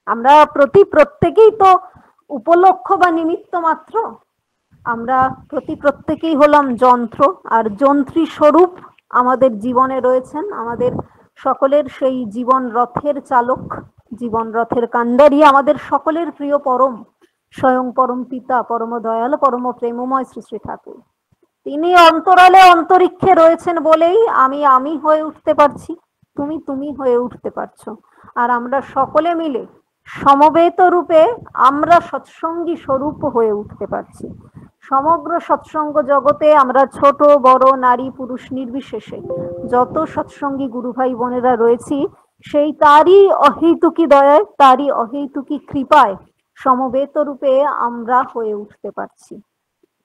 আমরা প্রত্যেকেই তো উপলক্ষ বা নিমিত্ত মাত্র। আমরা প্রত্যেকেই হলাম যন্ত্র, আর যন্ত্রী স্বরূপ আমাদের জীবনে রয়েছেন আমাদের সকলের সেই জীবন রথের চালক, জীবন রথের কান্ডারী, আমাদের সকলের প্রিয় পরম স্বয়ং পরম পিতা, পরম দয়াল, পরম প্রেমময় শ্রী শ্রী ঠাকুর। তিনি অন্তরালে অন্তরিক্ষে রয়েছেন বলেই আমি হয়ে উঠতে পারছি, তুমি হয়ে উঠতে পারছো। আর আমরা সকলে মিলে সমবেত রূপে আমরা সৎসঙ্গী স্বরূপ হয়ে উঠতে পারছি। সমগ্র সৎসঙ্গ জগতে আমরা ছোট বড় নারী পুরুষ নির্বিশেষে যত সৎসঙ্গী গুরু ভাই বোনেরা রয়েছি, সেই তারই অহৈতুকী দয়ায়, তারই অহৈতুকী কৃপায় সমবেত রূপে আমরা হয়ে উঠতে পারছি।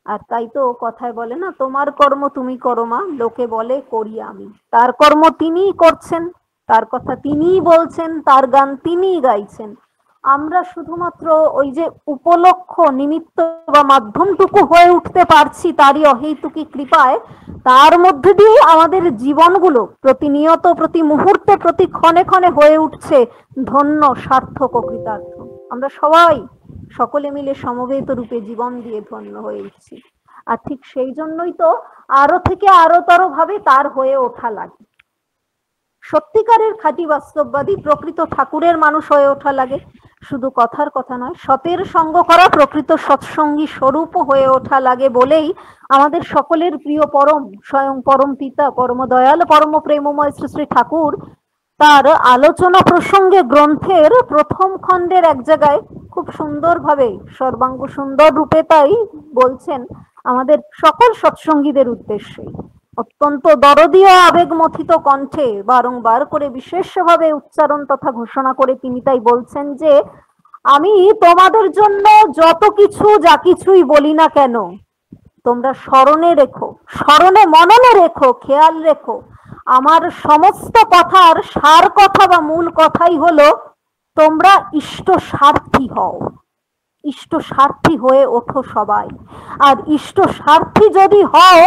আর তাই তো কথায় বলে না, তোমার কর্ম তুমি করো মা, লোকে বলে করি আমি। তার কর্ম তিনিই করছেন, তার কথা তিনিই বলছেন, তার গান তিনিই গাইছেন। আমরা শুধুমাত্র ওই যে উপলক্ষ নিমিত্ত বা মাধ্যমটুকু হয়ে উঠতে পারছি তারই অহৈতুকী কৃপায়। তার মধ্যে দিয়ে আমাদের জীবনগুলো প্রতিনিয়ত, প্রতি মুহূর্তে, প্রতি ক্ষণে ক্ষণে হয়ে উঠছে ধন্য, সার্থক ও কৃতার্থ। আমরা সবাই সকলে মিলে সমবেত রূপে জীবন দিয়ে ধন্য হয়ে উঠছি। আর ঠিক সেই জন্যই তো আরো থেকে আরোতর ভাবে তার হয়ে ওঠা লাগে। সত্যিকারের খাঁটি বাস্তববাদী প্রকৃত ঠাকুরের মানুষ হয়ে ওঠা লাগে। শুধু কথার কথা নয়, সতের সঙ্গ করা প্রকৃত সৎসঙ্গী স্বরূপ হয়ে ওঠা লাগে বলেই আমাদের সকলের প্রিয় পরম স্বয়ং পরম পিতা, পরম দয়াল, পরম প্রেমময় শ্রী শ্রী ঠাকুর তার আলোচনা প্রসঙ্গে গ্রন্থের প্রথম খণ্ডের এক জায়গায় খুব সুন্দরভাবে সর্বাঙ্গ সুন্দর রূপে তাই বলছেন আমাদের সকল সৎসঙ্গীদের উদ্দেশ্যে। অত্যন্ত দরদীয় আবেগমথিত কণ্ঠে বারংবার করে বিশেষভাবে উচ্চারণ তথা ঘোষণা করে তিনি তাই বলছেন যে, আমি তোমাদের জন্য যত কিছু যা কিছুই বলি না কেন, তোমরা স্মরণে রেখো, স্মরণে মননে রেখো, খেয়াল রেখো, আমার সমস্ত কথার সার কথা বা মূল কথাই হলো তোমরা ইষ্ট স্বার্থী হও, ইষ্ট স্বার্থী হয়ে ওঠো সবাই। আর ইষ্ট স্বার্থী যদি হও,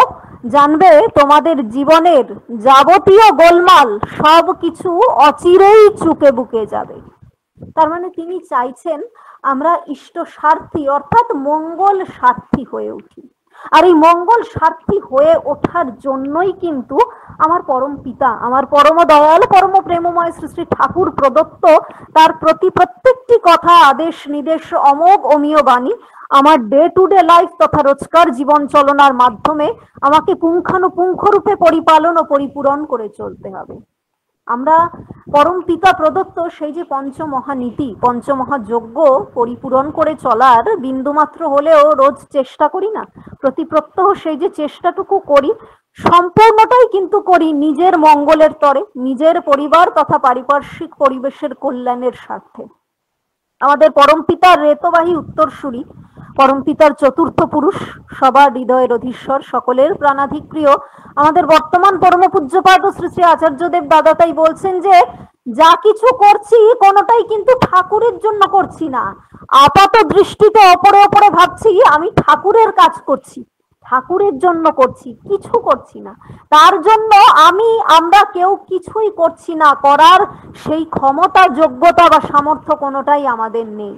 জানবে তোমাদের জীবনের যাবতীয় গোলমাল সব কিছু অচিরেই চুকে বুকে যাবে। তার মানে তিনি চাইছেন আমরা ইষ্ট স্বার্থী অর্থাৎ মঙ্গল স্বার্থী হয়ে উঠি। আর এই মঙ্গল স্বার্থী হয়ে ওঠার জন্যই কিন্তু আমার পরম পিতা, আমার পরম দয়াল, পরম প্রেমময় শ্রী শ্রী ঠাকুর প্রদত্ত তার প্রত্যেকটি কথা, আদেশ নির্দেশ, অমোঘ অমীয় বাণী আমার ডে টু ডে লাইফ তথা রোজকার জীবন চলনার মাধ্যমে আমাকে পুঙ্খানুপুঙ্খ রূপে পরিপালন ও পরিপূরণ করে চলতে হবে। আমরা পরম পিতা প্রদত্ত সেই যে পঞ্চমহানীতি, পঞ্চমহাযজ্ঞ পরিপূরণ করে চলার বিন্দুমাত্র হলেও রোজ চেষ্টা করি না, প্রতি প্রত্যহ সেই যে চেষ্টাটুকু করি সম্পূর্ণটাই কিন্তু করি নিজের মঙ্গলের তরে, নিজের পরিবার তথা পারিপার্শ্বিক পরিবেশের কল্যাণের স্বার্থে। আমাদের পরম পিতার রেতবাহী উত্তরসূরি, পরম পিতার চতুর্থ পুরুষ, সবার হৃদয়ের অধীশ্বর, সকলের প্রাণাধিক প্রিয় আমাদের বর্তমান পরম পূজ্যপাদ শ্রী শ্রী আচার্যদেব দাদা তাই বলছেন যে, যা কিছু করছি কোনোটাই কিন্তু ঠাকুরের জন্য করছি না। আপাত দৃষ্টিতে ওপরে ওপরে ভাবছি আমি ঠাকুরের কাজ করছি, ঠাকুরের জন্য করছি, কিছু করছি না। তার জন্য আমরা কেউ কিছুই করছি না, করার সেই ক্ষমতা, যোগ্যতা বা সামর্থ্য কোনোটাই আমাদের নেই।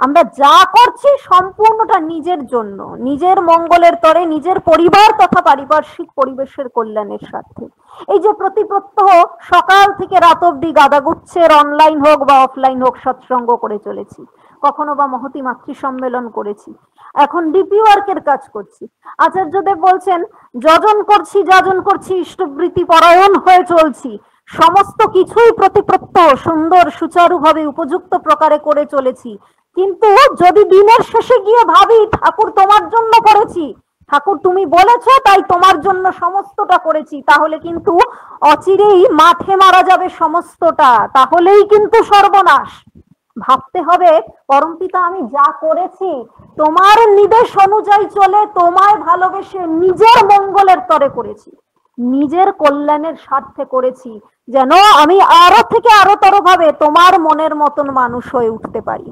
আমরা যা করছি সম্পূর্ণটা নিজের জন্য, নিজের মঙ্গলের তরে, নিজের পরিবার তথা পারিপার্শ্বিক পরিবেশের কল্যাণের স্বার্থে। এই যে প্রতি প্রত্যহ সকাল থেকে রাত অব্দি গাদাগুচ্ছের অনলাইন হোক বা অফলাইন হোক সৎসঙ্গ করে চলেছি, কখনো বা মহতি মাতৃ সম্মেলন করেছি, এখন ডিপি ওয়ার্কের কাজ করছি। আচার্যদেব বলছেন যজন করছি, যাজন করছি, ইষ্টবৃত্তি পরায়ণ হয়ে চলছি, সমস্ত কিছুই প্রতি প্রত্যহ সুন্দর সুচারুভাবে উপযুক্ত প্রকারে করে চলেছি। কিন্তু যদি দিনের শেষে গিয়ে ভাবি ঠাকুর তোমার জন্য করেছি, ঠাকুর তুমি বলেছো তাই তোমার জন্য সমস্তটা করেছি, তাহলে কিন্তু অচিরেই মাঠে মারা যাবে সমস্তটা, তাহলেই কিন্তু সর্বনাশ। ভাবতে হবে পরমপিতা আমি যা করেছি তোমার নির্দেশ অনুযায়ী চলে, তোমায় ভালোবেসে নিজের মঙ্গলের তরে করেছি, নিজের কল্যাণের স্বার্থে করেছি, যেন আমি আরো থেকে আরোতর ভাবে তোমার মনের মতন মানুষ হয়ে উঠতে পারি।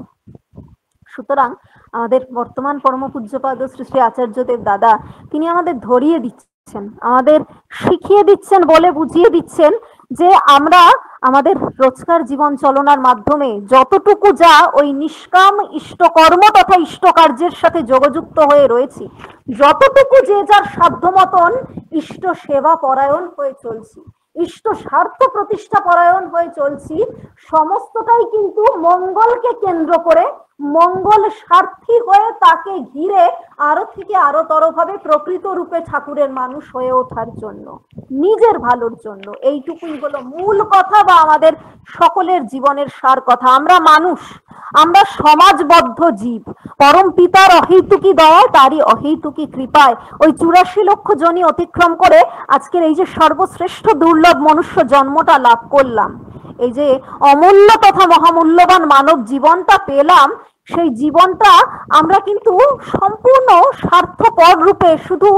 সুতরাং আমাদের বর্তমান পরম পূজ্যপাদ শ্রী শ্রী আচার্যদেব দাদা তিনি আমাদের ধরিয়ে দিচ্ছেন, আমাদের শিখিয়ে দিচ্ছেন, বলে বুঝিয়ে দিচ্ছেন যে আমরা আমাদের রোজকার জীবন চলনার মাধ্যমে যতটুকু যা ওই নিষ্কাম ইষ্টকর্ম তথা ইষ্টকার্যের সাথে যোগযুক্ত হয়ে রয়েছি, যতটুকু যে যার সাধ্য মতন ইষ্ট সেবা পরায়ণ হয়ে চলছি, ইষ্ট স্বার্থ প্রতিষ্ঠা পরায়ণ হয়ে চলছি, সমস্তটাই কিন্তু মঙ্গলকে কেন্দ্র করে, মঙ্গল স্বার্থী হয়ে তাকে ঘিরে আরো থেকে আরো তরভাবে প্রকৃত রূপে ঠাকুরের মানুষ হয়ে ওঠার জন্য, নিজের ভালোর জন্য। এইটুকুই হলো মূল কথা বা আমাদের সকলের জীবনের সার কথা। আমরা মানুষ, আমরা সমাজবদ্ধ জীব। পরম পিতার অহৈতুকী দয়া, তারই অহৈতুকী কৃপায় ওই 84 লক্ষ জনি অতিক্রম করে আজকের এই যে সর্বশ্রেষ্ঠ দুর্লভ মনুষ্য জন্মটা লাভ করলাম, এই যে অমূল্য তথা মহামূল্যবান মানব জীবনটা পেলাম, সেই জীবনটা আমরা কিন্তু সম্পূর্ণ স্বার্থপর রূপে শুধু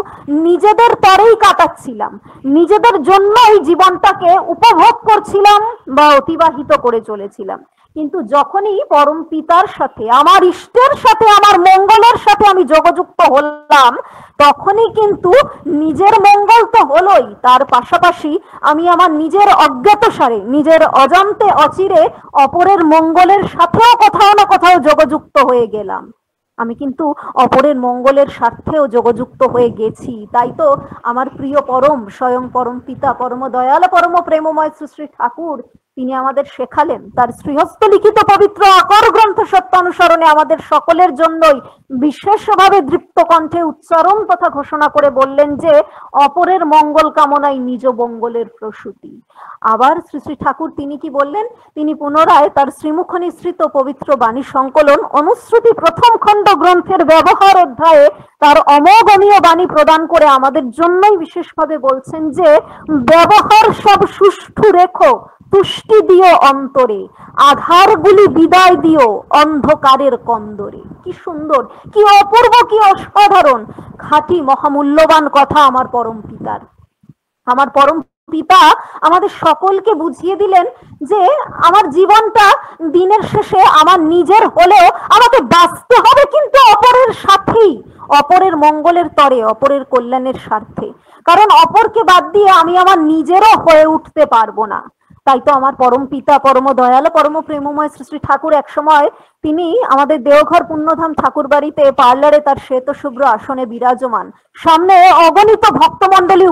নিজেদের তরেই কাটাচ্ছিলাম, নিজেদের জন্য এই জীবনটাকে উপভোগ করছিলাম বা অতিবাহিত করে চলেছিলাম। কিন্তু যখনই পরম পিতার সাথে, আমার ইষ্টের সাথে, আমার মঙ্গলের সাথে আমি যোগযুক্ত হলাম, তখনই কিন্তু নিজের মঙ্গল তো হলোই, তার পাশাপাশি আমি আমার নিজের অজ্ঞাতসারে, নিজের অজান্তে অচিরে অপরের মঙ্গলের সাথেও কোথাও না কোথাও যোগযুক্ত হয়ে গেলাম। আমি কিন্তু অপরের মঙ্গলের স্বার্থেও যোগযুক্ত হয়ে গেছি। তাই তো আমার প্রিয় পরম স্বয়ং পরম পিতা, পরম দয়াল, পরম প্রেমময় শ্রী ঠাকুর তিনি আমাদের শেখালেন, তার শ্রীহস্ত লিখিত পবিত্র আকর গ্রন্থ সত্যানুসরণে আমাদের সকলের জন্যই বিশেষভাবে দৃপ্ত কণ্ঠে উচ্চারণ তথা ঘোষণা করে বললেন যে অপরের মঙ্গল কামনাই নিজ মঙ্গলের প্রসূতি। আবার শ্রী শ্রী ঠাকুর তিনি কি বললেন, তিনি পুনরায় তার শ্রীমুখ নিঃসৃত পবিত্র বাণী সংকলন অনুশ্রুতি প্রথম খণ্ড গ্রন্থের ব্যবহার অধ্যায়ে তার অমোঘনীয় বাণী প্রদান করে আমাদের জন্যই বিশেষভাবে বলছেন যে ব্যবহার সব সুষ্ঠু রেখো, তুষ্টি দিও অন্তরে, আধারগুলি বিদায় দিও অন্ধকারের কন্দরে। কি সুন্দর, কি অপূর্ব, কি অসাধারণ খাঁটি মহামূল্যবান কথা আমার পরম পিতার। আমার পরম পিতা আমাদের সকলকে বুঝিয়ে দিলেন যে আমার জীবনটা দিনের শেষে আমার নিজের হলেও আমাকে বাঁচতে হবে কিন্তু অপরের সাথেই, অপরের মঙ্গলের তরে, অপরের কল্যাণের স্বার্থে। কারণ অপরকে বাদ দিয়ে আমি আমার নিজেরও হয়ে উঠতে পারবো না। তাই তো আমার পরম পিতা, পরম দয়াল, পরম প্রেমময় শ্রী শ্রী ঠাকুর এক সময় তিনি আমাদের দেওঘর পুণ্যধাম ঠাকুর বাড়িতে পার্লারে তার শ্বেত শুভ্র আসনে বিরাজমান, সামনে অগণিত ভক্তমণ্ডলী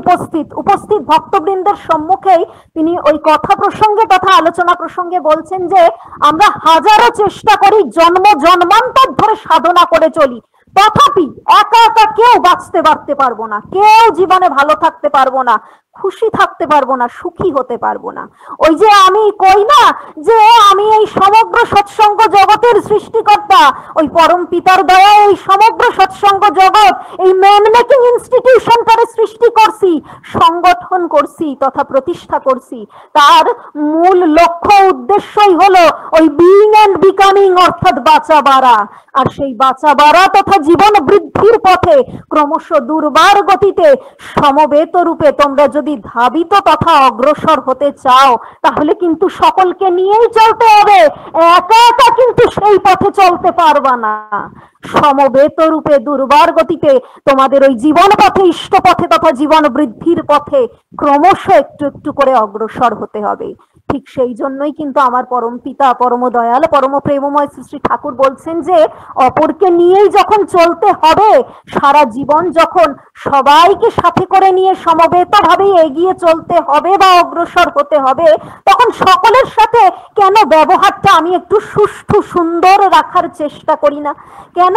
উপস্থিত ভক্তবৃন্দের সম্মুখেই তিনি ওই কথা প্রসঙ্গে তথা আলোচনা প্রসঙ্গে বলছেন যে আমরা হাজারো চেষ্টা করি, জন্ম জন্মান্তর ধরে সাধনা করে চলি, তথাপি একা একা কেউ বাঁচতে পারবো না, কেউ জীবনে ভালো থাকতে পারবো না, খুশি থাকতে পারবো না, সুখী হতে পারবো না। ওই যে আমি কই না যে আমি এই সমগ্র সৎসঙ্গ জগতের সৃষ্টিকর্তা, ওই পরম পিতার দয়া এই সমগ্র সৎসঙ্গ জগৎ, এই ম্যান মেকিং ইনস্টিটিউশনটারে সৃষ্টি করছি, সংগঠন করছি তথা প্রতিষ্ঠা করছি। তার মূল লক্ষ্য উদ্দেশ্যই হলো ওই বিইং এন্ড বিকামিং, অর্থাৎ বাঁচা বাড়া। আর সেই বাঁচা বাড়া তথা জীবন বৃদ্ধির পথে ক্রমশ দুর্বার গতিতে সমবেত রূপে তোমরা যদি ধাবিত তথা অগ্রসর হতে চাও, তাহলে কিন্তু সকলকে নিয়েই চলতে হবে, একা একা কিন্তু সেই পথে চলতে পারবা না। সমবেত রূপে দুর্বার গতিতে তোমাদের ওই জীবন পথে, ইষ্ট পথে তথা জীবন বৃদ্ধির পথে ক্রমশ একটু একটু করে অগ্রসর হতে হবে। ঠিক সেই জন্যই কিন্তু আমার পরম পিতা, পরম দয়াল, পরম প্রেমময় শ্রী ঠাকুর বলছেন যে অপরকে নিয়েই যখন চলতে হবে, সারা জীবন যখন সবাইকে সাথে করে নিয়ে সমবেত ভাবে এগিয়ে চলতে হবে বা অগ্রসর হতে হবে, তখন সকলের সাথে কেন ব্যবহারটা আমি একটু সুষ্ঠু সুন্দর রাখার চেষ্টা করি না? কেন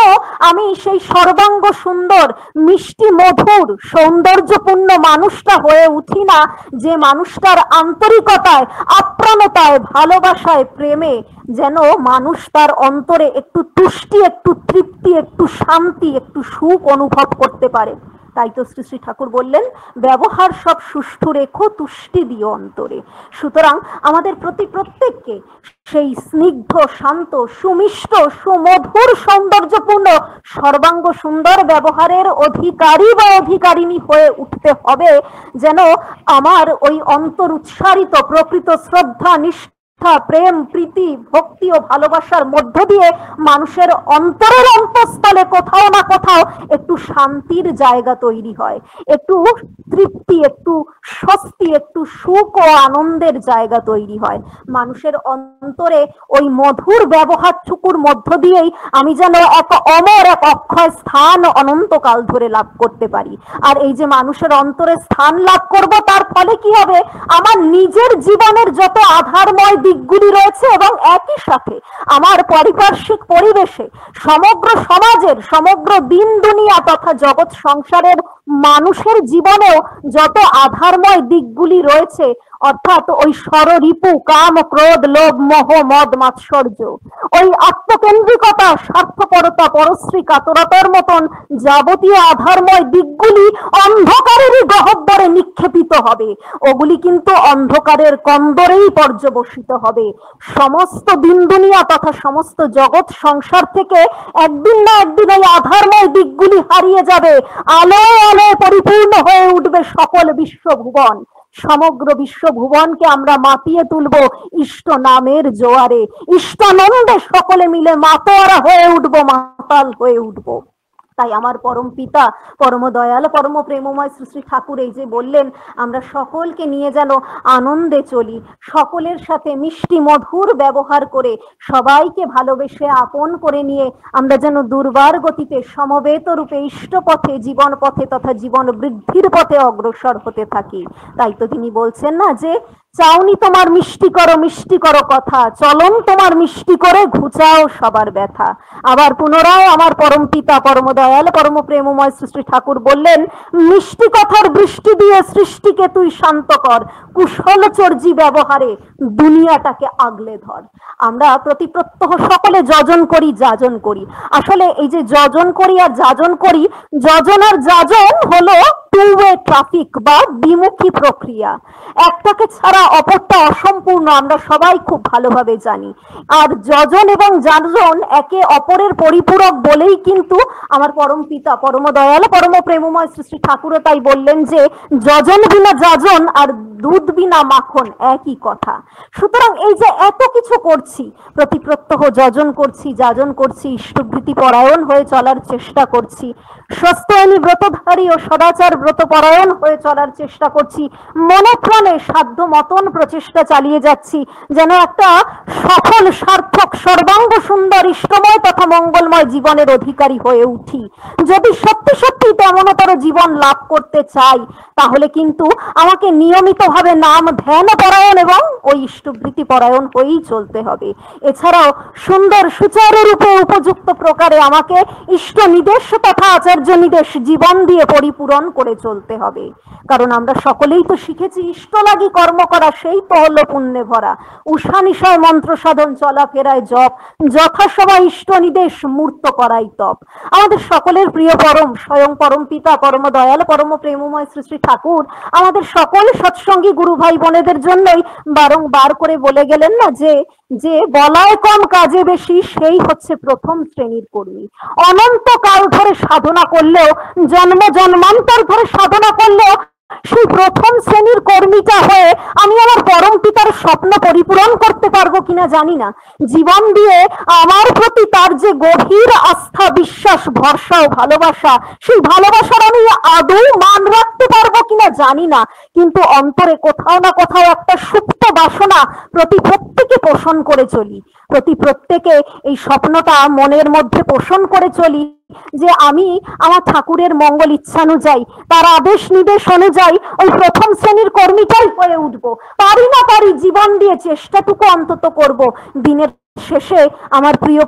আমি সেই সর্বাঙ্গ সুন্দর, মিষ্টি মধুর, সৌন্দর্যপূর্ণ মানুষটা হয়ে উঠি না, যে মানুষটার আন্তরিকতায়, আপ্রাণতায়, ভালোবাসায়, প্রেমে যেন মানুষ তার অন্তরে একটু তুষ্টি, একটু তৃপ্তি, একটু শান্তি, একটু সুখ অনুভব করতে পারে। তাই তো শ্রী শ্রী ঠাকুর বললেন ব্যবহার সব সুষ্ঠু রেখো, তুষ্টি দিও অন্তরে। সুতরাং আমাদের প্রত্যেককে সেই স্নিগ্ধ, শান্ত, সুমিষ্ট, সুমধুর, সৌন্দর্যপূর্ণ, সর্বাঙ্গ সুন্দর ব্যবহারের অধিকারী বা অধিকারিণী হয়ে উঠতে হবে, যেন আমার ওই অন্তর উৎসারিত প্রকৃত শ্রদ্ধা, নিষ্ঠা, প্রেম, প্রীতি, ভক্তি ও ভালোবাসার মধ্য দিয়ে মানুষের অন্তরের অন্তঃস্থলে কোথাও না কোথাও একটু শান্তির জায়গা তৈরি হয়, একটু তৃপ্তি, একটু স্বস্তি, একটু সুখ ও আনন্দের জায়গা তৈরি হয়। মানুষের অন্তরে ওই মধুর ব্যবহারটুকুর মধ্য দিয়েই আমি যেন এক অমর, এক অক্ষয় স্থান অনন্তকাল ধরে লাভ করতে পারি। আর এই যে মানুষের অন্তরে স্থান লাভ করব, তার ফলে কি হবে, আমার নিজের জীবনের যত আধারময় দিকগুলি রয়েছে এবং একই সাথে আমার পারিপার্শ্বিক পরিবেশে, সমগ্র সমাজের, সমগ্র দিন দুনিয়া তথা জগৎ সংসারের মানুষের জীবনেও যত আধারময় দিকগুলি রয়েছে, অর্থাৎ ওই ষড়রিপু কাম ক্রোধ লোভ মোহ মদ মাৎসর্য, ওই আত্মকেন্দ্রিকতা স্বার্থপরতা পরশ্রী কাতরতার মতন যাবতীয় আধারময় দিকগুলি অন্ধকারেরই গহ্বরে নিক্ষেপিত হবে। ওগুলি কিন্তু অন্ধকারের কন্দরেই পর্যবসিত হবে। সমস্ত দিন দুনিয়া তথা সমস্ত জগৎ সংসার থেকে একদিন না একদিন ওই আধারময় দিকগুলি হারিয়ে যাবে। আলোয় আলোয় পরিপূর্ণ হয়ে উঠবে সকল বিশ্বভুবন। সমগ্র বিশ্বভুবনকে আমরা মাতিয়ে তুলব ইষ্ট নামের জোয়ারে। ইষ্টানন্দে সকলে মিলে মাতোয়ারা হয়ে উঠবো, মাতাল হয়ে উঠবো। তাই আমার পরম পিতা, পরম দয়াল, পরম প্রেমময় শ্রী শ্রী ঠাকুর এই যে বললেন, আমরা সকলকে নিয়ে যেন আনন্দে চলি, সকলের সাথে মিষ্টি মধুর ব্যবহার করে, সবাইকে ভালোবেসে আপন করে নিয়ে আমরা যেন দুর্বার গতিতে সমবেত রূপে ইষ্ট পথে, জীবন পথে তথা জীবন বৃদ্ধির পথে অগ্রসর হতে থাকি। তাই তো তিনি বলছেন না যে, চাউনি তোমার মিষ্টি করো কথা, চলন তোমার মিষ্টি করে ঘুচাও সবার ব্যথা। আবার পুনরায় আমার পরম পিতা, পরম দয়াল, পরম প্রেমময় শ্রী ঠাকুর বললেন, মিষ্টি কথার বৃষ্টি দিয়ে সৃষ্টিকে তুই শান্ত কর, কুশলচর্যী ব্যবহারে দুনিয়াটাকে আগলে ধর। আমরা প্রতি প্রত্যহ সকলে যজন করি, যাজন করি। আসলে এই যে যজন করি আর যাজন করি, যজন আর যাজন হলো টু ওয়ে ট্রাফিক বা দ্বিমুখী প্রক্রিয়া। একটাকে ছাড়া অপরটা অসম্পূর্ণ, আমরা সবাই খুব ভালোভাবে জানি। আর যজন এবং যাজন একে অপরের পরিপূরক বলেই কিন্তু আমার পরম পিতা, পরম দয়াল, পরম প্রেমময় শ্রী শ্রী ঠাকুরও তাই বললেন যে, যজন বিনা যাজন আর দুধ বিনা মাখন একই কথা। সুতরাং এই যে এত কিছু করছি, প্রতি প্রত্যহ যজন করছি, যাজন করছি, ইষ্টভৃতি পরায়ণ হয়ে চলার চেষ্টা করছি, স্বস্তায়নী ব্রতধারী ও সদাচার ব্রত পরায়ণ হয়ে চলার চেষ্টা করছি, মনে প্রাণে সাধ্য মতন প্রচেষ্টা চালিয়ে যাচ্ছি, যেন একটা সফল, সার্থক, সর্বাঙ্গ সুন্দর, ইষ্টময় তথা মঙ্গলময় জীবনের অধিকারী হয়ে উঠি। যদি সত্যি সত্যি তেমনতর জীবন লাভ করতে চাই, তাহলে কিন্তু আমাকে নিয়মিতভাবে নাম ধ্যান পরায়ণ এবং ওই ইষ্টভৃতি পরায়ণ হয়েই চলতে হবে। এছাড়াও সুন্দর সুচারু রূপে উপযুক্ত প্রকারে আমাকে ইষ্ট নির্দেশ তথা আচার্য নির্দেশ জীবন দিয়ে পরিপূরণ করে চলতে হবে। কারণ আমরা সকলেই তো শিখেছি, ইষ্ট লাগি কর্ম করা সেই তো হলো পুণ্যে ভরা। উষা নিশয় মন্ত্র সাধন, চলাফেরায় জপ, যথাসভা ইষ্ট নির্দেশ মূর্ত করাই তপ। আমাদের সকলের প্রিয় পরম, স্বয়ং পরম পিতা, পরম দয়াল, পরম প্রেমময় শ্রী শ্রী ঠাকুর আমাদের সকল সৎসঙ্গী গুরু ভাই বোনেদের জন্যই বারংবার করে বলে গেলেন না যে বলায় কম কাজে বেশি, সেই হচ্ছে প্রথম শ্রেণীর কর্মী। অনন্তকাল ধরে সাধনা করলেও, জন্ম জন্মান্তর ধরে সাধনা করলেও সেই প্রথম শ্রেণীর কর্মীটা হয়ে আমি আমার পরম পিতার স্বপ্ন পরিপূরণ করতে পারবো কিনা জানি না। জীবন দিয়ে আমার প্রতি তার যে গভীর আস্থা, বিশ্বাস, ভরসা ও ভালোবাসা, সেই ভালোবাসার আমি আদৌ মান রাখতে পারবো কিনা জানি না। কিন্তু অন্তরে কোথাও না কোথাও একটা সুপ্ত বাসনা প্রতি প্রত্যেকে পোষণ করে চলি, প্রতি প্রত্যেকে এই স্বপ্নটা মনের মধ্যে পোষণ করে চলি যে আমি আমার ঠাকুরের মঙ্গল ইচ্ছানুযায়ী, তার আদেশ নির্দেশ অনুযায়ী ওই প্রথম শ্রেণীর কর্মীটাই হয়ে উঠবো। পারি না পারি, জীবন দিয়ে চেষ্টাটুকু অন্তত করব। দিনের শেষে আমার প্রিয়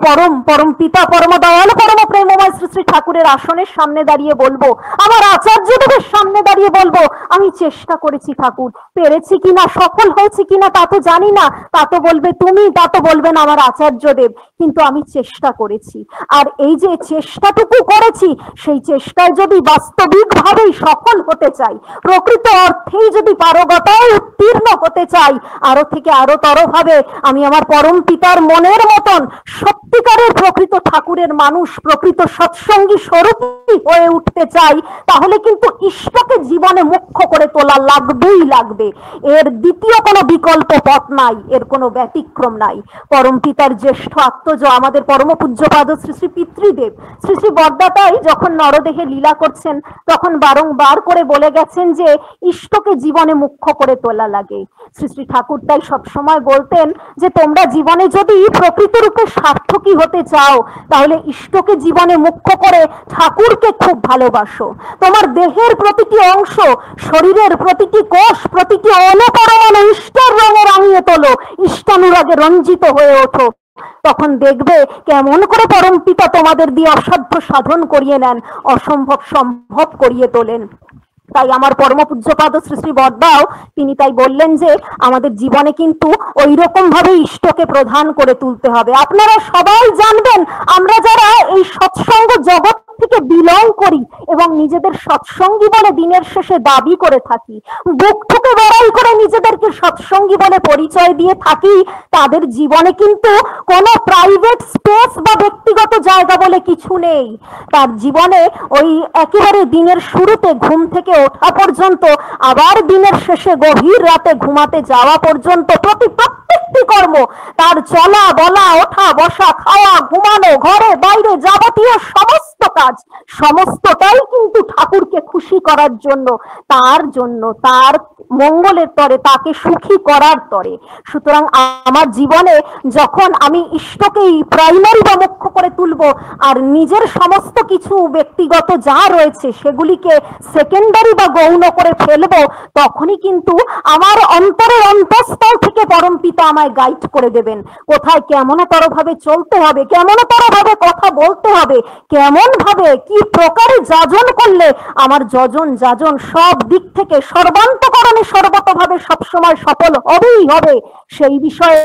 পরম পিতা, পরম দয়াল, পরম প্রেমময় শ্রী শ্রী ঠাকুরের আসনের সামনে দাঁড়িয়ে বলবো, আমার আচার্যদেবের সামনে দাঁড়িয়ে বলবো, আমি চেষ্টা করেছি ঠাকুর, পেরেছি কিনা, সফল হয়েছি কিনা তা তো জানি না, তা তো বলবে তুমি, তা তো বলবেন আমার আচার্যদেব, কিন্তু আমি চেষ্টা করেছি। আর এই যে চেষ্টাটুকু করেছি, সেই চেষ্টায় যদি বাস্তবিকভাবেই সফল হতে চাই, প্রকৃত অর্থেই যদি পারগতায় উত্তীর্ণ হতে চাই, আরো থেকে আরো তরভাবে আমি আমার পরম পিতার মনের মতন সত্যিকারের প্রকৃত ঠাকুরের মানুষ, প্রকৃত সৎসঙ্গী স্বরূপী হয়ে উঠতে চাই তাহলে কিন্তু ইষ্টকে জীবনে মুখ্য করে তোলা লাগবেই লাগবে। এর দ্বিতীয় কোনো বিকল্প পথ নাই, এর কোনো ব্যতিক্রম নাই। পরম পিতার জ্যেষ্ঠ আত্মজ আমাদের পরম পূজ্যপাদ শ্রী শ্রী পিতৃদেব শ্রী শ্রী বরদাতাই যখন নরদেহে লীলা করছেন তখন বারংবার করে বলে গেছেন যে ইষ্টকে জীবনে মুখ্য করে তোলা লাগে। শ্রী শ্রী ঠাকুর তাই সবসময় বলতেন যে তোমরা জীবনে যদি প্রকৃত রূপে সার্থকী হতে চাও তাহলে ইষ্টকে জীবনে মুখ্য করে ঠাকুরকে খুব ভালোবাসো। তোমার দেহের প্রতিটি অংশ, শরীরের প্রতিটি কোষ, প্রতিটি অনুপরমাণু ইষ্টের রঙে রাঙিয়ে তোলো, ইষ্টানুরাগে রঞ্জিত হয়ে ওঠো। তখন দেখবে কেমন করে পরম পিতা তোমাদের দিয়ে অসাধ্য সাধন করিয়ে নেন, অসম্ভব সম্ভব করিয়ে তোলেন। তাই আমার পরম পূজ্যপাদ শ্রী শ্রী বরদাও তিনি তাই বললেন যে আমাদের জীবনে কিন্তু ওই রকম ভাবে ইষ্টকে প্রধান করে তুলতে হবে। আপনারা সবাই জানবেন আমরা যারা এই সৎসঙ্গ জগৎ থেকে বিলং করি এবং নিজেদের সৎসঙ্গী বলে দিনের শেষে দাবি করে থাকি, বুক ঠুকে বড়াই করে নিজেদেরকে সৎসঙ্গী বলে পরিচয় দিয়ে থাকি, তাদের জীবনে কিন্তু কোনো প্রাইভেট স্পেস বা ব্যক্তিগত জায়গা বলে কিছু নেই। তার জীবনে ওই একেবারে দিনের শুরুতে ঘুম থেকে ওঠা পর্যন্ত আবার দিনের শেষে গভীর রাতে ঘুমাতে যাওয়া পর্যন্ত প্রত্যেকটি কর্ম, তার চলা বলা, ওঠা বসা, খাওয়া ঘুমানো, ঘরে বাইরে যাবতীয় সমস্ত কাজ সমস্তটাই কিন্তু ঠাকুরকে খুশি করার জন্য, তার মঙ্গলের তরে, তাকে সুখী করার তরে। সুতরাং আমার জীবনে যখন আমি ইষ্টকেই প্রাইমারি বা মুখ্য করে তুলবো আর নিজের সমস্ত কিছু ব্যক্তিগত যা রয়েছে সেগুলিকে সেকেন্ডারি বা গৌণ করে ফেলবো, তখনই কিন্তু আমার অন্তরের অন্তঃস্থল থেকে পরম পিতা আমায় গাইড করে দেবেন কোথায় কেমনতর ভাবে চলতে হবে, কেমনতর ভাবে কথা বলতে হবে, কেমন ভাবে কি প্রকারে যাজন করলে আমার যজন যাজন সব দিক থেকে সর্বান্তকরণে সর্বতভাবে সবসময় সফল হবেই হবে। সেই বিষয়ে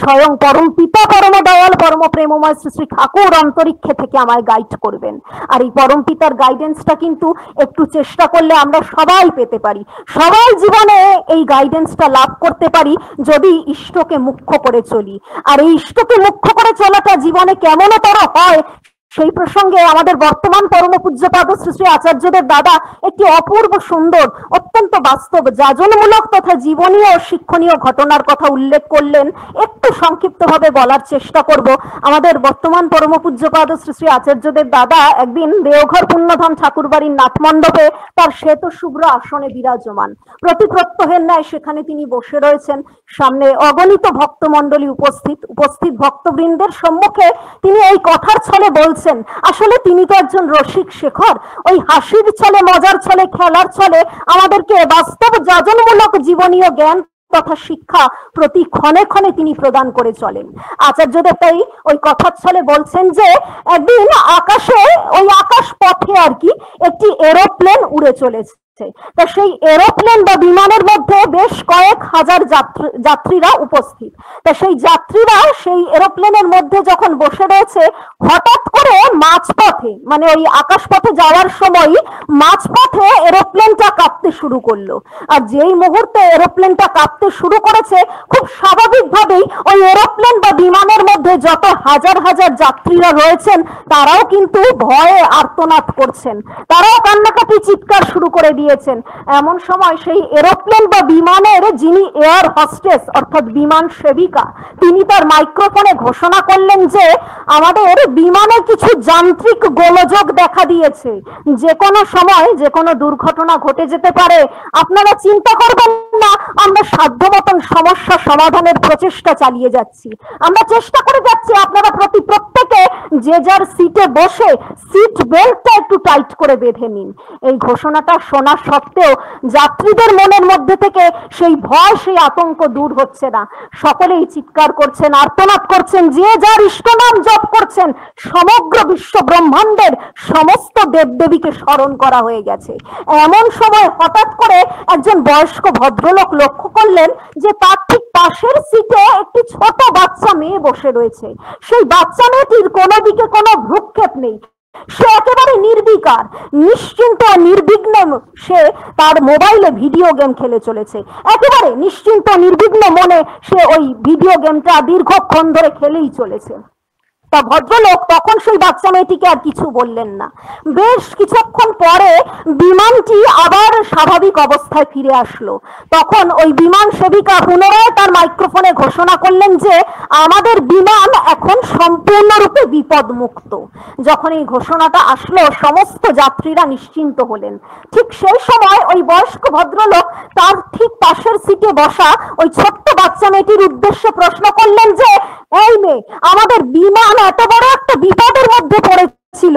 স্বয়ং পরম পিতা পরম দয়াল পরম প্রেমময় শ্রী শ্রী ঠাকুর অন্তরিক্ষে থেকে আমায় গাইড করবেন। আর এই পরম পিতার গাইডেন্সটা কিন্তু একটু চেষ্টা করলে আমরা সবাই পেতে পারি, সবাই জীবনে এই গাইডেন্সটা লাভ করতে পারি যদি ইষ্টকে মুখ্য করে চলি। আর এই ইষ্টকে মুখ্য করে চলাটা জীবনে কেমনতর হয় সেই প্রসঙ্গে আমাদের বর্তমান পরম পূজ্যপাদ শ্রী শ্রী আচার্যদের দাদা একটি অপূর্ব সুন্দর অত্যন্ত বাস্তব যাজনমূলক তথা জীবনীয় ও শিক্ষণীয় ঘটনার কথা উল্লেখ করলেন। একটু সংক্ষিপ্তভাবে বলার চেষ্টা করব। আমাদের বর্তমান পরম পূজ্যপাদ শ্রী শ্রী আচার্যদের দাদা একদিন দেওঘর পুণ্যধাম ঠাকুরবাড়ির নাটমণ্ডপে তার শ্বেত শুভ্র আসনে বিরাজমান, প্রতি প্রত্যহের ন্যায় সেখানে তিনি বসে রয়েছেন। সামনে অগণিত ভক্তমণ্ডলী উপস্থিত ভক্তবৃন্দের সম্মুখে তিনি এই কথার ছলে বলছেন, আসলে তিনি তো একজন রসিক শেখর, ওই হাসির ছলে, মজার ছলে, খেলার ছলে আমাদেরকে বাস্তব যাজনমূলক জীবনীয় জ্ঞান তথা শিক্ষা প্রতি ক্ষণে ক্ষণে তিনি প্রদান করে চলেন। আচার্যদেব তাই ওই কথার ছলে বলছেন যে একদিন আকাশে, ওই আকাশ পথে আর কি, একটি এরোপ্লেন উড়ে চলেছে। তা সেই এরোপ্লেন বা বিমানের মধ্যে বেশ কয়েক হাজার যাত্রীরা উপস্থিত। তা সেই যাত্রীরা সেই এরোপ্লেনের মধ্যে যখন বসে রয়েছে, হঠাৎ করে মাঝপথে, মানে ওই আকাশ পথে যাওয়ার সময় মাঝপথে এরোপ্লেনটা কাঁপতে শুরু করলো। আর যেই মুহূর্তে এরোপ্লেনটা কাঁপতে শুরু করেছে, খুব স্বাভাবিকভাবেই ওই এরোপ্লেন বা বিমানের মধ্যে যত হাজার হাজার যাত্রীরা রয়েছেন তারাও কিন্তু ভয়ে আর্তনাদ করছেন, তারাও কান্নাকাটি চিৎকার শুরু করে দিয়েছেন। এমন সময় সেই এরোপ্লেন বা বিমানের যিনি এয়ার হোস্টেস অর্থাৎ বিমান সেবিকা, তিনি তার মাইক্রোফোনে ঘোষণা করলেন যে আমাদের বিমানে কিছু যান্ত্রিক গোলযোগ দেখা দিয়েছে, যে কোনো সময় যে কোনো দুর্ঘটনা ঘটে যেতে পারে, আপনারা চিন্তা করবেন না, আমরা সাধ্য মতন সমস্যা সমাধানের প্রচেষ্টা চালিয়ে যাচ্ছি, আমরা চেষ্টা করে যাচ্ছি, আপনারা প্রত্যেকে যে যার সিটে বসে সিট বেল্টটা একটু টাইট করে বেঁধে নিন। এই ঘোষণাটা শোনা সত্ত্বেও যাত্রীদের মনের মধ্যে থেকে সেই ভয়, সেই আতঙ্ক দূর হচ্ছে না। সকলেই চিৎকার করছেন, আর্তনাদ করছেন, যে যার ইষ্টনাম জপ করছেন। সমগ্র বিশ্ব ব্রহ্মাণ্ডের সমস্ত দেবদেবীকে স্মরণ করা হয়ে গেছে। এমন সময় হঠাৎ করে একজন বয়স্ক ভদ্রলোক লক্ষ্য করলেন যে তার ঠিক পাশের সিটে একটি ছোট বাচ্চা মেয়ে বসে রয়েছে। সেই বাচ্চা মেয়েটির কোনো দিকে কোনো ভ্রুক্ষেপ নেই, সে একেবারে নির্বিকার, নিশ্চিন্ত, নির্বিঘ্নে সে তার মোবাইলে ভিডিও গেম খেলে চলেছে। একেবারে নিশ্চিন্ত নির্বিঘ্ন মনে সে ওই ভিডিও গেমটা দীর্ঘক্ষণ ধরে খেলেই চলেছে। তা ভদ্রলোক তখন সেই বাচ্চা মেয়েটিকে আর কিছু বললেন না। বেশ কিছুক্ষণ পরে বিমানটি আবার স্বাভাবিক অবস্থায় ফিরে আসলো। তখন ওই বিমান সেবিকা পুনরায় তার মাইক্রোফোনে ঘোষণা করলেন যে আমাদের বিমান এখন সম্পূর্ণরূপে বিপদমুক্ত। যখন এই ঘোষণাটা আসলো সমস্ত যাত্রীরা নিশ্চিন্ত হলেন। ঠিক সেই সময় ওই বয়স্ক ভদ্রলোক তার ঠিক পাশের সিটে বসা ওই ছোট্ট বাচ্চা মেয়েটির উদ্দেশ্যে প্রশ্ন করলেন যে এই মেয়ে, আমাদের বিমান এত বড় একটা বিপদের মধ্যে পড়েছিল,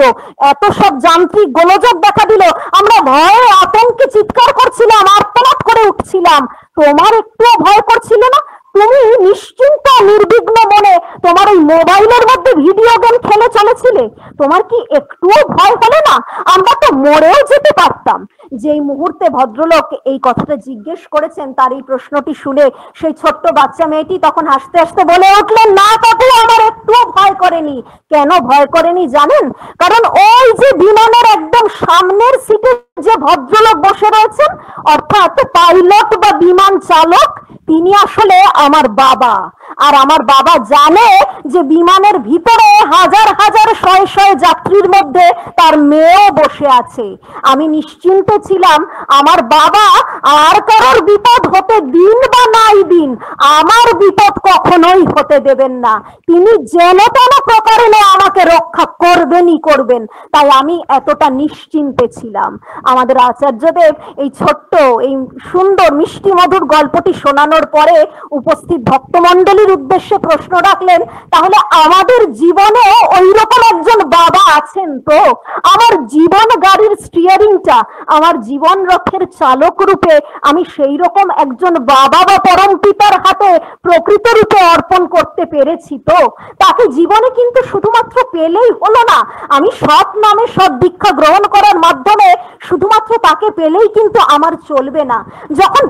এত সব যান্ত্রিক গোলযোগ দেখা দিল, আমরা ভয়ে আতঙ্কে চিৎকার করছিলাম, আর্তনাদ করে উঠছিলাম, তোমার একটুও ভয় করছিল না? তুমি নিশ্চিন্ত নির্বিঘ্ন মনে তোমার ওই মোবাইলের মধ্যে ভিডিও গেম খেলে চলেছিলে, তোমার কি একটুও ভয় হলো না? আমরা তো মরেও যেতে পারতাম। যেই মুহূর্তে ভদ্রলোক এই কথাটা জিজ্ঞেস করেছেন তার এই প্রশ্নটি শুনে সেই ছোট্ট বাচ্চা মেয়েটি তখন হাসতে হাসতে বলে উঠলেন, না কাকু, আমার একটুও ভয় করেনি। কেন ভয় করেনি জানেন? কারণ ওই যে বিমানের একদম সামনের সিটে যে ভদ্রলোক বসে রয়েছেন, অর্থাৎ পাইলট বা বিমান চালক, তিনি আসলে আমার বাবা। আর আমার বাবা জানে যে বিমানের ভিতরে হাজার হাজার শয়ে শয়ে যাত্রীর মধ্যে তার মেয়েও বসে আছে। আমি নিশ্চিন্ত ছিলাম আমার বাবা আর কারোর বিপদ হতে দিন বা নাই দিন আমার বিপদ কখনোই হতে দেবেন না। তিনি যেন তেন প্রকারে আমাকে রক্ষা করবেনই করবেন। তাই আমি এতটা নিশ্চিন্তে ছিলাম। আমাদের আচার্যদেব এই ছোট্ট এই সুন্দর মিষ্টি মধুর গল্পটি শোনানোর পরে উপস্থিত ভক্তমণ্ডলীর উদ্দেশ্যে প্রশ্ন রাখলেন, তাহলে আমাদের জীবনে ওই রকম একজন বাবা আছেন তো? আমার জীবন গাড়ির স্টিয়ারিংটা আমার জীবন রথের চালক রূপে আমি সেই রকম একজন বাবা বা পরম পিতার হাতে প্রকৃত রূপে অর্পণ করতে পেরেছি তো? তাকে জীবনে কিন্তু শুধুমাত্র পেলেই হলো না, আমি সৎ নামে সৎ দীক্ষা গ্রহণ করার মাধ্যমে শুধুমাত্র তাকে পেলেই কিন্তু আমার চলবে না। যখন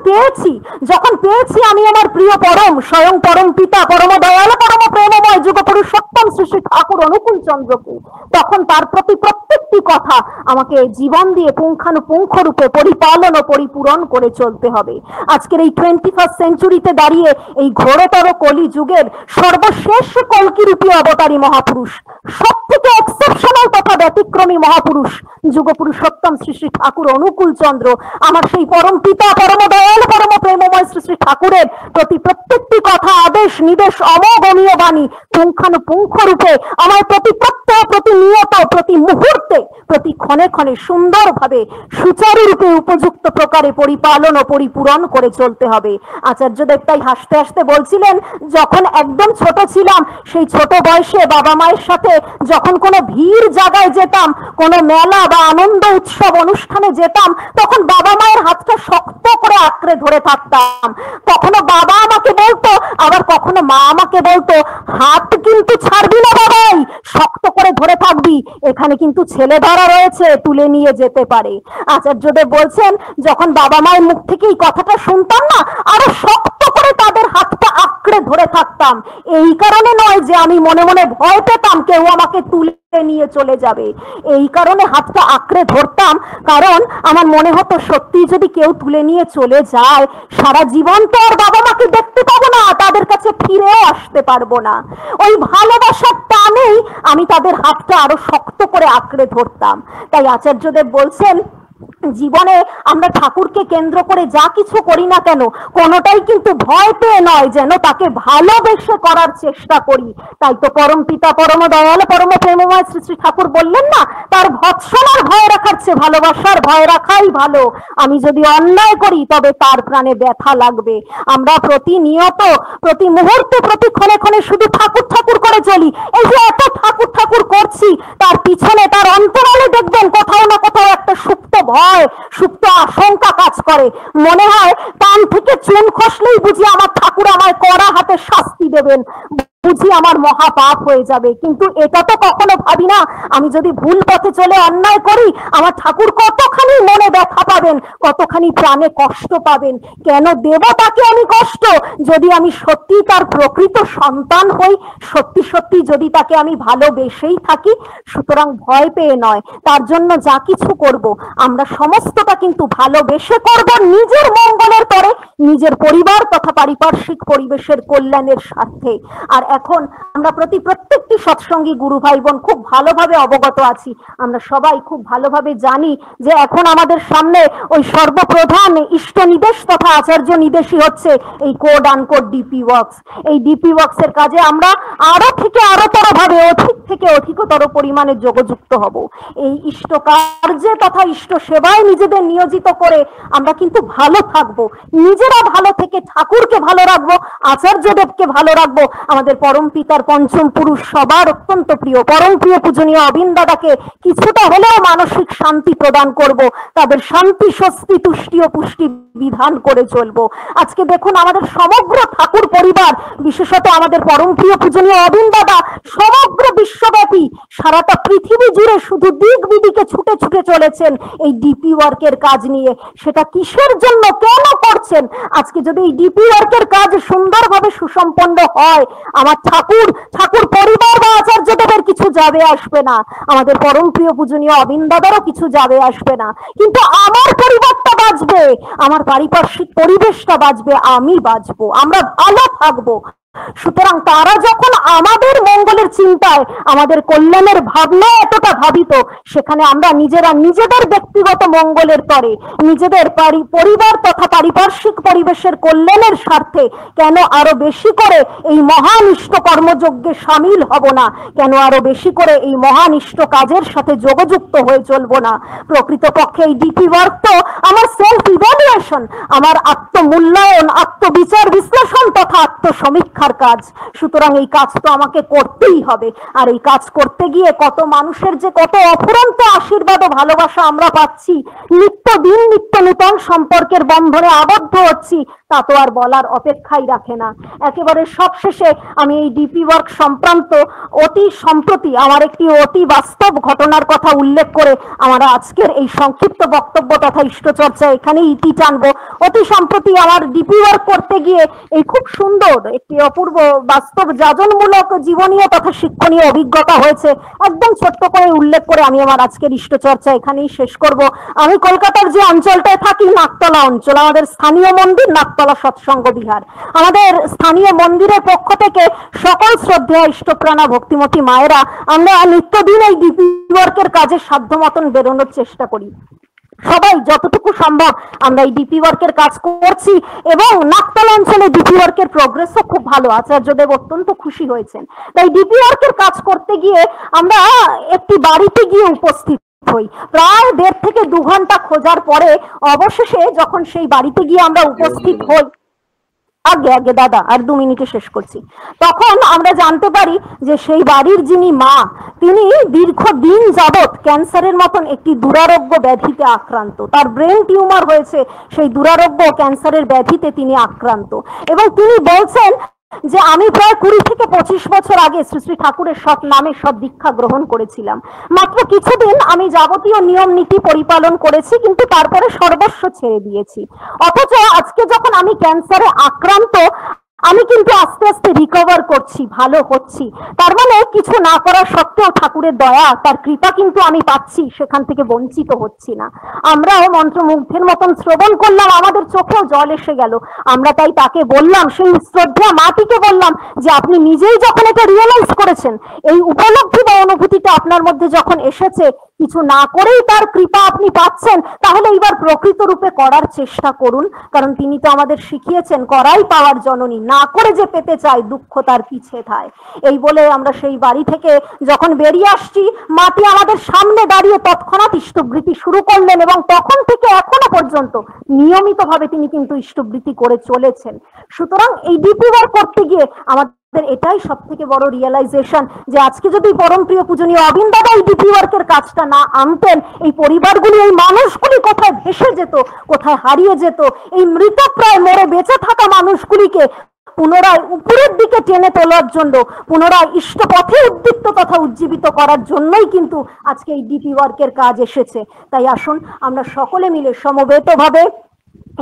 পেয়েছি আমি আমার প্রিয় পরম স্বয়ং পরম পিতা পরম দয়াল পরম প্রেমময় যুগ পুরুষোত্তম শ্রী শ্রী ঠাকুর অনুকূল চন্দ্রকে, তখন তার প্রতি প্রত্যেকটি কথা আমাকে জীবন দিয়ে পুঙ্খানুপুঙ্খ রূপে পরিপালন ও পরিপূরণ করে চলতে হবে। আজকের এই 21st সেঞ্চুরিতে দাঁড়িয়ে এই ঘোরতর কলি যুগের সর্বশেষ কল্কিরূপী অবতারী মহাপুরুষ, সব থেকে এক্সেপশনাল তথা ব্যতিক্রমী মহাপুরুষ যুগ পুরুষোত্তম শ্রী শ্রী ঠাকুর অনুকূল চন্দ্র, আমার সেই পরম পিতা পরম দয়াল পরম প্রেমময় শ্রী শ্রী ঠাকুরের প্রতি প্রত্যেকটি কথা আদেশ নির্দেশ অমোঘনীয় বাণী পুঙ্খানুপুঙ্খ রূপে আমার প্রতি প্রত্যহ প্রতিনিয়ত প্রতি মুহূর্তে প্রতি ক্ষণে ক্ষণে সুন্দরভাবে সুচারুরূপে উপযুক্ত প্রকারে পরিপালন ও পরিপূরণ করে চলতে হবে। আচার্যদেব তাই হাসতে হাসতে বলছিলেন, যখন একদম ছোট ছিলাম সেই ছোট বয়সে বাবা মায়ের সাথে যখন কোনো ভিড় জায়গায় যেতাম, কোনো মেলা বা আনন্দ উৎসব অনুষ্ঠানে যেতাম, তখন বাবা মায়ের হাতটা শক্ত করে আঁকড়ে ধরে থাকতাম। কখনো বাবা আমাকে বলতো, আবার কখনো মা আমাকে বলতো, হাত কিন্তু ছাড়বি না বাবাই, শক্ত করে ধরে থাকবি, এখানে কিন্তু ছেলে ধরা রয়েছে, তুলে নিয়ে যেতে পারে। আচার্যদেব বলছেন, যখন বাবা মায়ের মুখ থেকে এই কথাটা শুনতাম না, আরো শক্ত করে তাদের হাতটা আঁকড়ে ধরে থাকতাম। এই কারণে নয় যে আমি মনে মনে ভয় পেতাম কেউ আমাকে তুলে নিয়ে চলে যাবে, এই কারণে হাতটা আঁকড়ে ধরতাম, কারণ আমার মনে হতো সত্যি যদি কেউ তুলে নিয়ে চলে যায় সারা জীবন তো আর বাবা মাকে দেখতে পাবো না, তাদের কাছে ফিরেও আসতে পারবো না। ওই ভালোবাসার টানেই আমি তাদের হাতটা আরো শক্ত করে আঁকড়ে ধরতাম। তাই আচার্যদেব বলছেন, জীবনে আমরা ঠাকুরকে কেন্দ্র করে যা কিছু করি না কেন কোনোটাই কিন্তু ভয় পেয়ে নয়, যেন তাকে ভালোবেসে করার চেষ্টা করি। তাই তো পরম পিতা পরম দয়াল পরম প্রেমময় শ্রী শ্রী ঠাকুর বললেন না, তার ভৎসনার ভয় রাখার চেয়ে ভালোবাসার ভয় রাখাই ভালো। আমি যদি অন্যায় করি তবে তার প্রাণে ব্যথা লাগবে। আমরা প্রতিনিয়ত প্রতি মুহূর্তে প্রতি ক্ষণে ক্ষণে শুধু ঠাকুর ঠাকুর করে চলি। এই যে এত ঠাকুর ঠাকুর করছি, তার পিছনে তার অন্তরালে দেখবেন কোথাও না কোথাও একটা সুপ্ত ভয় সুপ্ত আশঙ্কা কাজ করে। মনে হয় কান থেকে চুন খসলেই বুঝি আমার ঠাকুর আমায় কড়া হাতে শাস্তি দেবেন, বুঝি আমার মহা পাপ হয়ে যাবে। কিন্তু এটা তো কখনো ভাবি না, আমি যদি ভুল পথে চলে অন্যায় করি আমার ঠাকুর কতখানি মনে ব্যথা পাবেন, কতখানি প্রাণে কষ্ট পাবেন। কেন দেব তাকে আমি কষ্ট, যদি আমি সত্যি তার প্রকৃত সন্তান হই, সত্যি সত্যি যদি তাকে আমি ভালোবেসেই থাকি। সুতরাং ভয় পেয়ে নয়, তার জন্য যা কিছু করব আমরা সমস্তটা কিন্তু ভালোবেসে করব, নিজের মঙ্গলের তরে, নিজের পরিবার তথা পারিপার্শ্বিক পরিবেশের কল্যাণের স্বার্থে। আর এখন আমরা প্রত্যেকটি সৎসঙ্গী গুরু ভাই বোন খুব ভালোভাবে অবগত আছি, আমরা সবাই খুব ভালোভাবে জানি যে এখন আমাদের সামনে ওই সর্বপ্রধান ইষ্ট নির্দেশ তথা আচার্য নির্দেশই হচ্ছে এই কোড আনকোড ডিপি ওয়ার্কস। এই ডিপি ওয়ার্কস এর কাজে আমরা আরো থেকে আরোতর ভাবে অধিক থেকে অধিকতর পরিমাণে যোগযুক্ত হব। এই ইষ্ট কার্যে তথা ইষ্ট সেবায় নিজেদের নিয়োজিত করে আমরা কিন্তু ভালো থাকবো, নিজেরা ভালো থেকে ঠাকুরকে ভালো রাখবো, আচার্যদেবকে ভালো রাখবো, আমাদের পরম পিতার পঞ্চম পুরুষ সবার অত্যন্ত প্রিয় পরম প্রিয় পূজনীয় অবিন দাদাকে কিছুটা হলেও মানসিক শান্তি প্রদান করব, তাদের শান্তি স্বস্তি তুষ্টি ও পুষ্টি বিধান করে চলবো। আজকে দেখুন আমাদের সমগ্র ঠাকুর পরিবার, বিশেষত আমাদের পরম প্রিয় পূজনীয় অবিন দাদা সমগ্র বিশ্বব্যাপী সারাটা পৃথিবী জুড়ে শুধু দিক বিদিকে ছুটে ছুটে চলেছেন এই ডিপি ওয়ার্কের কাজ নিয়ে। সেটা কিসের জন্য, কেন করছেন? আজকে যদি এই ডিপি ওয়ার্কের কাজ সুন্দরভাবে সুসম্পন্ন হয়, আমার ঠাকুর পরিবার বা আচার্যদেবের কিছু যাবে আসবে না, আমাদের পরম প্রিয় পূজনীয় অবিন দাদারও কিছু যাবে আসবে না, কিন্তু আমার পরিবারটা বাঁচবে, আমার পারিপার্শ্বিক পরিবেশটা বাঁচবে, আমি বাঁচবো, আমরা ভালো থাকবো। সুতরাং তারা যখন আমাদের মঙ্গলের চিন্তায়, আমাদের কল্যাণের ভাবনা এতটা ভাবিত, সেখানে আমরা নিজেরা নিজেদের ব্যক্তিগত মঙ্গলের তরে, নিজেদের পরিবার তথা পারিপার্শ্বিক পরিবেশের কল্যাণের স্বার্থে কেন আরো বেশি করে এই মহান ইষ্ট কর্মযজ্ঞে সামিল হব না? কেন আরো বেশি করে এই মহান ইষ্ট কাজের সাথে যোগযুক্ত হয়ে চলবো না? প্রকৃতপক্ষে এই ডিপি ওয়ার্ক তো আমার সেলফ ইভ্যালুয়েশন, আমার আত্মমূল্যায়ন, আত্মবিচার বিশ্লেষণ তথা আত্মসমীক্ষার কাজ। সুতরাং এই কাজ তো আমাকে করতেই হবে। আর এই কাজ করতে গিয়ে কত মানুষের যে কত অফুরন্ত আশীর্বাদ ও ভালোবাসা আমরা পাচ্ছি, নিত্যদিন নিত্য নূতন সম্পর্কের বন্ধনে আবদ্ধ হচ্ছি, তা তো আর বলার অপেক্ষাই রাখে না। একেবারে সবশেষে আমি এই ডিপি ওয়ার্ক সংক্রান্ত অতি সম্প্রতি আমার একটি অতি বাস্তব ঘটনার কথা উল্লেখ করে আমরা আজকের এই সংক্ষিপ্ত বক্তব্য তথা ইষ্টচর্চা এখানেই ইতি টানবো। অতি সম্প্রতি আমার ডিপি ওয়ার্ক করতে গিয়ে এই খুব সুন্দর একটি অপূর্ব বাস্তব যাজনমূলক জীবনীয় তথা শিক্ষণীয় অভিজ্ঞতা হয়েছে। একদম ছোট্ট করে উল্লেখ করে আমি আমার আজকের ইষ্টচর্চা এখানেই শেষ করব। আমি কলকাতার যে অঞ্চলটায় থাকি, নাকতলা অঞ্চল, আমাদের স্থানীয় মন্দির নাকতলা সৎসঙ্গ বিহার। আমাদের স্থানীয় মন্দিরের পক্ষ থেকে সকল শ্রদ্ধেয় ইষ্টপ্রাণা ভক্তিমতী মায়েরা আমরা নিত্যদিন এই ডিপি ওয়ার্কের কাজে সাধ্য মতন বেরোনোর চেষ্টা করি। সবাই যতটুকু সম্ভব আমরা এই ডিপি ওয়ার্কের কাজ করছি এবং নাকতলা অঞ্চলে ডিপি ওয়ার্কের প্রোগ্রেসও খুব ভালো, আচার্যদেব অত্যন্ত খুশি হয়েছেন। তাই ডিপি ওয়ার্কের কাজ করতে গিয়ে আমরা একটি বাড়িতে গিয়ে উপস্থিত হই। প্রায় 1.5 থেকে 2 ঘন্টা খোঁজার পরে অবশেষে যখন সেই বাড়িতে গিয়ে আমরা উপস্থিত হই, আগে দাদা আর 2 মিনিটে শেষ করছি, তখন আমরা জানতে পারি যে সেই বাড়ির যিনি মা, তিনি দীর্ঘদিন যাবৎ ক্যান্সারের মতন একটি দুরারোগ্য ব্যাধিতে আক্রান্ত। তার ব্রেন টিউমার হয়েছে, সেই দুরারোগ্য ক্যান্সারের ব্যাধিতে তিনি আক্রান্ত। এবং তিনি বলছেন যে আমি প্রায় 20 থেকে 25 বছর আগে শ্রী শ্রী ঠাকুরের সৎ নামে সৎ দীক্ষা গ্রহণ করেছিলাম। মাত্র কিছুদিন আমি যাবতীয় নিয়ম নীতি পরিপালন করেছি, কিন্তু তারপরে সর্বস্ব ছেড়ে দিয়েছি। অথচ আজকে যখন আমি ক্যান্সারে আক্রান্ত, আমি কিন্তু আস্তে আস্তে রিকভার করছি, ভালো হচ্ছি। তার মানে কিছু না করা সত্ত্বেও ঠাকুরের দয়া, তার কৃপা কিন্তু আমি পাচ্ছি, সেখান থেকে বঞ্চিত হচ্ছি না। আমরাও মন্ত্রমুগ্ধের মতন শ্রবণ করলাম, আমাদের চোখেও জল এসে গেল। আমরা তাই তাকে বললাম, সেই শ্রদ্ধা মাটিকে বললাম যে আপনি নিজেই যখন এটা রিয়েলাইজ করেছেন, এই উপলব্ধি বা অনুভূতিটা আপনার মধ্যে যখন এসেছে, কিছু না করেই তার কৃপা আপনি পাচ্ছেন, তাহলে এবার প্রকৃত রূপে করার চেষ্টা করুন। কারণ তিনি তো আমাদের শিখিয়েছেন করাই পাওয়ার জননী, না করে যে পেতে চায় দুঃখ তার পিছে থায়। এই বলে আমরা সেই বাড়ি থেকে যখন বেরিয়ে আসছি, মাটি আমাদের সামনে দাঁড়িয়ে তৎক্ষণাৎ ইষ্টবৃত্তি শুরু করলেন এবং তখন থেকে এখনো পর্যন্ত নিয়মিতভাবে তিনি কিন্তু ইষ্টবৃত্তি করে চলেছেন। সুতরাং এই ডিপি ওয়ার্ক করতে গিয়ে আমাদের এটাই সব থেকে বড় রিয়েলাইজেশন যে আজকে যদি পরম প্রিয় পূজনীয় অবিন দাদা এই ডিপি ওয়ার্কের কাজটা না আনতেন, এই পরিবারগুলি, এই মানুষগুলি কোথায় ভেসে যেত, কোথায় হারিয়ে যেত। এই মৃতপ্রায় মরে বেঁচে থাকা মানুষগুলিকে পুনরায় উপরের দিকে টেনে তোলার জন্য, পুনরায় ইষ্ট পথে উদ্দীপ্ত তথা উজ্জীবিত করার জন্যই কিন্তু আজকে এই ডিপি ওয়ার্কের কাজ এসেছে। তাই আসুন আমরা সকলে মিলে সমবেতভাবে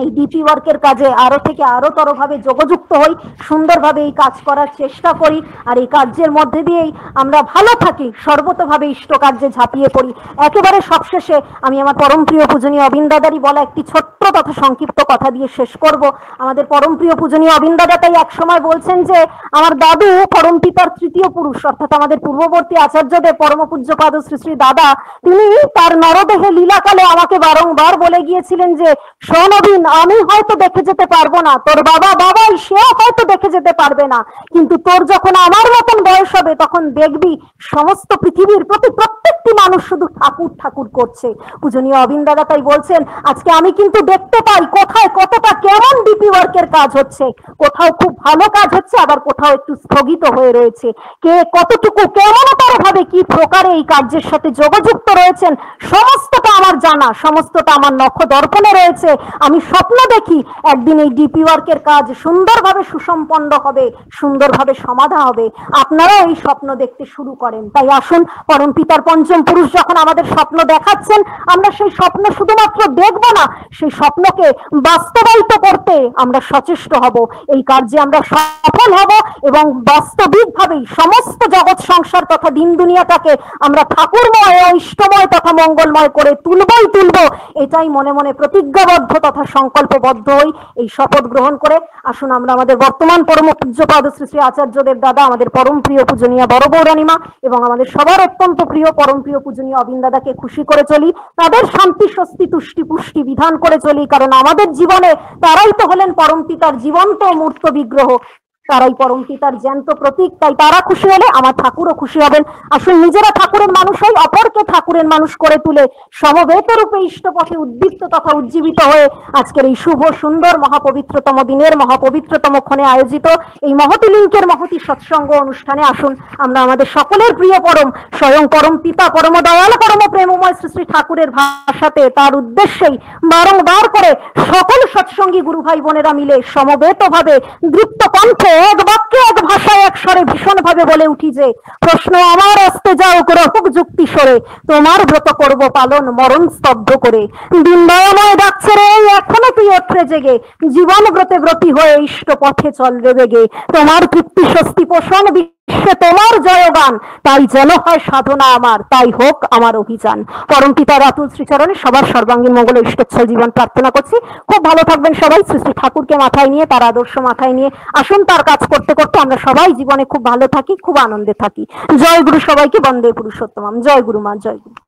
এই ডিপি ওয়ার্কের কাজে আরো থেকে আরো তরভাবে যোগযুক্ত হই, সুন্দরভাবে এই কাজ করার চেষ্টা করি, আর এই কার্যের মধ্যে দিয়েই আমরা ভালো থাকি, সর্বতভাবে ইষ্ট কার্যে ঝাঁপিয়ে পড়ি। একেবারে সবশেষে আমি আমার পরম প্রিয় পূজনীয় অবিন দাদারই বলা একটি ছোট্ট তথা সংক্ষিপ্ত কথা দিয়ে শেষ করব। আমাদের পরম প্রিয় পূজনীয় অবিন দাদা তাই এক সময় বলছেন যে আমার দাদু পরম পিতার তৃতীয় পুরুষ, অর্থাৎ আমাদের পূর্ববর্তী আচার্যদেব পরম পূজ্যপাদ শ্রী শ্রী দাদা, তিনি তার নরদেহে লীলাকালে আমাকে বারংবার বলে গিয়েছিলেন যে শোন অবিন, আমি হয়তো দেখে যেতে পারবো না, তোর বাবাই সেও হয়তো দেখে যেতে পারবে না, কিন্তু তোর যখন আমার মতন বয়স হবে তখন দেখবি সমস্ত পৃথিবীর প্রত্যেকটি মানুষ শুধু ঠাকুর ঠাকুর করছে। পূজনীয় অবিন দাদা তাই বলছেন আজকে আমি কিন্তু দেখতে পাই কোথায় কতটা কেমন ডিপি ওয়ার্কের কাজ হচ্ছে, কোথাও খুব ভালো কাজ হচ্ছে, আবার কোথাও একটু স্থগিত হয়ে রয়েছে। কে কতটুকু কেমনতর ভাবে কি প্রকারে এই কার্যের সাথে যোগযুক্ত রয়েছেন সমস্তটা আমার জানা, সমস্তটা আমার নখ দর্পণে রয়েছে। আমি স্বপ্ন দেখি একদিন এই ডিপি ওয়ার্কের কাজ সুন্দরভাবে সুসম্পন্ন হবে, সুন্দরভাবে সমাধা হবে। আপনারাও এই স্বপ্ন দেখতে শুরু করেন। তাই আসুন, পরম পিতার পঞ্চম পুরুষ যখন আমাদের স্বপ্ন দেখাচ্ছেন, আমরা সেই স্বপ্ন শুধুমাত্র দেখব না, সেই স্বপ্নকে বাস্তবায়িত করতে আমরা সচেষ্ট হব। এই কার্যে আমরা সফল হব এবং বাস্তবিকভাবেই সমস্ত জগৎ সংসার তথা দিন দুনিয়াটাকে আমরা ঠাকুরময় ও ইষ্টময় তথা মঙ্গলময় করে তুলবই তুলব। এটাই মনে মনে প্রতিজ্ঞাবদ্ধ তথা সংকল্পবদ্ধ হই। এই শপথ গ্রহণ করে আসুন আমরা আমাদের বর্তমান পরম পূজ্যপাদ শ্রী শ্রী আচার্যদেব দাদা, আমাদের পরম প্রিয় পূজনীয় বড় বৌরানীমা এবং আমাদের সবার অত্যন্ত প্রিয় পরম প্রিয় পূজনীয় অবিন দাদাকে খুশি করে চলি, তাদের শান্তি স্বস্তি তুষ্টি পুষ্টি বিধান করে চলি। কারণ আমাদের জীবনে তারাই তো হলেন পরম পিতার জীবন্ত মূর্ত বিগ্রহ, তারাই পরম পিতার জ্যান্ত প্রতীক। তাই তারা খুশি হলে আমার ঠাকুরও খুশি হবেন। আসুন নিজেরা ঠাকুরের মানুষ হই, অপরকে ঠাকুরের মানুষ করে তুলে সমবেত রূপে ইষ্টপথে উদ্দীপ্ত তথা উজ্জীবিত হয়ে আজকের এই শুভ সুন্দর মহাপবিত্রতম দিনের মহাপবিত্রতম ক্ষণে আয়োজিত এই মহতি লিঙ্কের মহতি সৎসঙ্গ অনুষ্ঠানে আসুন আমরা আমাদের সকলের প্রিয় পরম স্বয়ং পরম পিতা পরম দয়াল পরম প্রেমময় শ্রী শ্রী ঠাকুরের ভাষাতে তার উদ্দেশ্যেই বারংবার করে সকল সৎসঙ্গী গুরু ভাই বোনেরা মিলে সমবেত ভাবে দৃপ্ত কণ্ঠে এক বাক্যে এক ভাষায় এক স্বরে ভীষণ ভাবে বলে উঠি যে প্রশ্ন আমার আসতে যাও গ্রহক যুক্তি সরে, তোমার ব্রত করব পালন মরণ স্তব্ধ করে। দিন দয়াময় ডাকছে রে এখনো তুই ওঠরে জেগে, জীবন ব্রতে ব্রতী হয়ে ইষ্ট পথে চল রে বেগে। তোমার তৃপ্তি স্বস্তি পোষণ বিশ্বে তোমার জয়গান, তাই যেন হয় সাধনা আমার, তাই হোক আমার অভিযান। পরম পিতার আতুল শ্রীচরণে সবার সর্বাঙ্গীন মঙ্গল ইষ্টচ্ছল জীবন প্রার্থনা করছি। খুব ভালো থাকবেন সবাই, শ্রী শ্রী ঠাকুরকে মাথায় নিয়ে, তার আদর্শ মাথায় নিয়ে আসুন তার কাজ করতে করতে আমরা সবাই জীবনে খুব ভালো থাকি, খুব আনন্দে থাকি। জয় গুরু সবাইকে, বন্দে পুরুষোত্তম। জয় গুরু মা, জয় গুরু।